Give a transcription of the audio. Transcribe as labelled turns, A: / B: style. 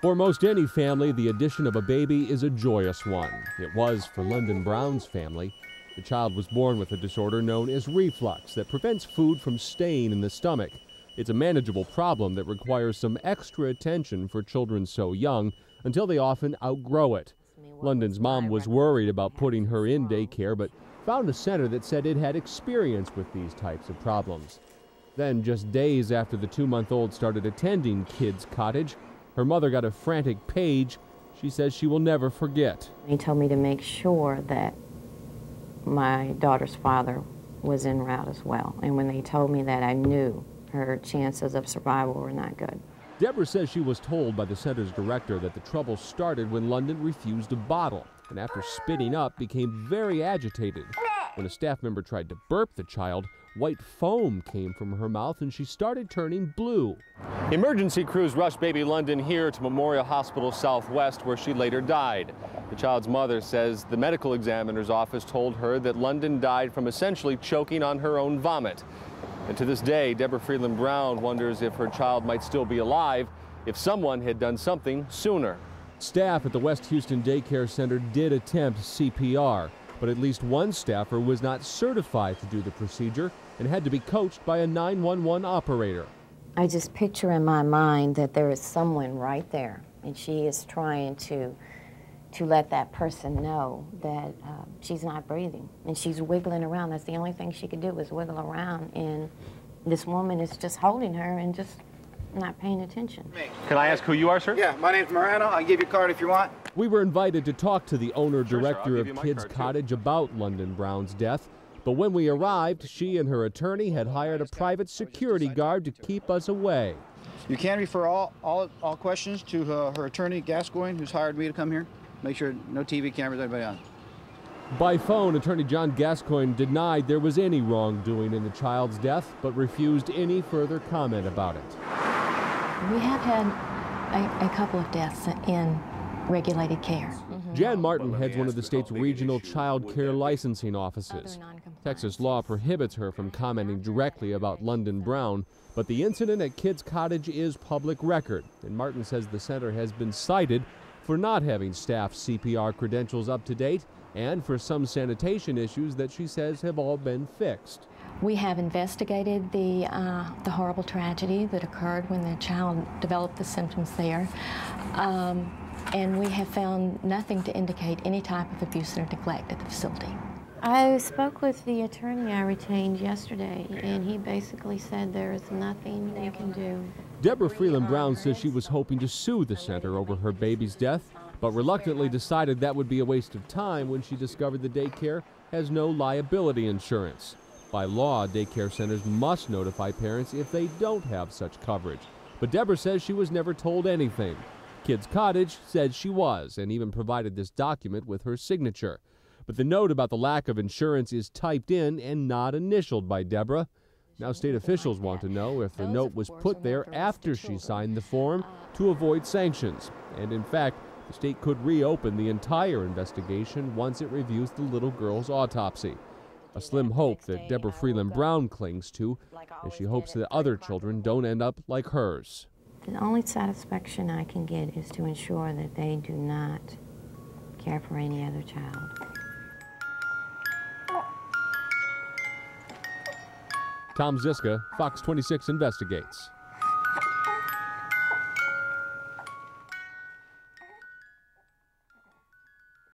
A: For most any family, the addition of a baby is a joyous one. It was for London Brown's family. The child was born with a disorder known as reflux that prevents food from staying in the stomach. It's a manageable problem that requires some extra attention for children so young until they often outgrow it. London's mom was worried about putting her in daycare, but found a center that said it had experience with these types of problems. Then, just days after the 2-month-old started attending Kids Cottage, her mother got a frantic page she says she will never forget.
B: He told me to make sure that my daughter's father was en route as well. And when they told me that, I knew her chances of survival were not good.
A: Deborah says she was told by the center's director that the trouble started when London refused a bottle, and after spitting up became very agitated. When a staff member tried to burp the child, white foam came from her mouth and she started turning blue. Emergency crews rushed baby London here to Memorial Hospital Southwest, where she later died. The child's mother says the medical examiner's office told her that London died from essentially choking on her own vomit. And to this day, Deborah Freeland Brown wonders if her child might still be alive if someone had done something sooner. Staff at the West Houston Daycare Center did attempt CPR, but at least one staffer was not certified to do the procedure and had to be coached by a 911 operator.
B: I just picture in my mind that there is someone right there, and she is trying to let that person know that she's not breathing, and she's wiggling around. That's the only thing she could do was wiggle around, and this woman is just holding her and just not paying attention.
C: Can I ask who you are, sir?
D: Yeah, my name's Morano. I'll give you a card if you want.
A: We were invited to talk to the owner-director
C: Sure,
A: of Kids Cottage about London Brown's death, but when we arrived, she and her attorney had hired a private security guard to keep us away.
D: You can refer all questions to her attorney, Gascoigne, who's hired me to come here. Make sure no TV cameras, anybody on.
A: By phone, attorney John Gascoigne denied there was any wrongdoing in the child's death, but refused any further comment about it.
E: We have had a couple of deaths in regulated care.
A: Jan Martin heads one of the state's regional child care licensing offices. Texas law prohibits her from commenting directly about London Brown, but the incident at Kids Cottage is public record, and Martin says the center has been cited for not having staff CPR credentials up to date and for some sanitation issues that she says have all been fixed.
E: We have investigated the horrible tragedy that occurred when the child developed the symptoms there, and we have found nothing to indicate any type of abuse or neglect at the facility.
B: I spoke with the attorney I retained yesterday, and he basically said there is nothing they can do.
A: Deborah Freeland Brown says she was hoping to sue the center over her baby's death, but reluctantly decided that would be a waste of time when she discovered the daycare has no liability insurance. By law, daycare centers must notify parents if they don't have such coverage. But Deborah says she was never told anything. Kids Cottage said she was, and even provided this document with her signature. But the note about the lack of insurance is typed in and not initialed by Deborah. Now state officials want to know if the note was put there after she signed the form to avoid sanctions. And in fact, the state could reopen the entire investigation once it reviews the little girl's autopsy. A slim hope that Deborah Freeland Brown clings to, as she hopes that other children don't end up like hers.
B: The only satisfaction I can get is to ensure that they do not care for any other child.
A: Tom Ziska, Fox 26 Investigates.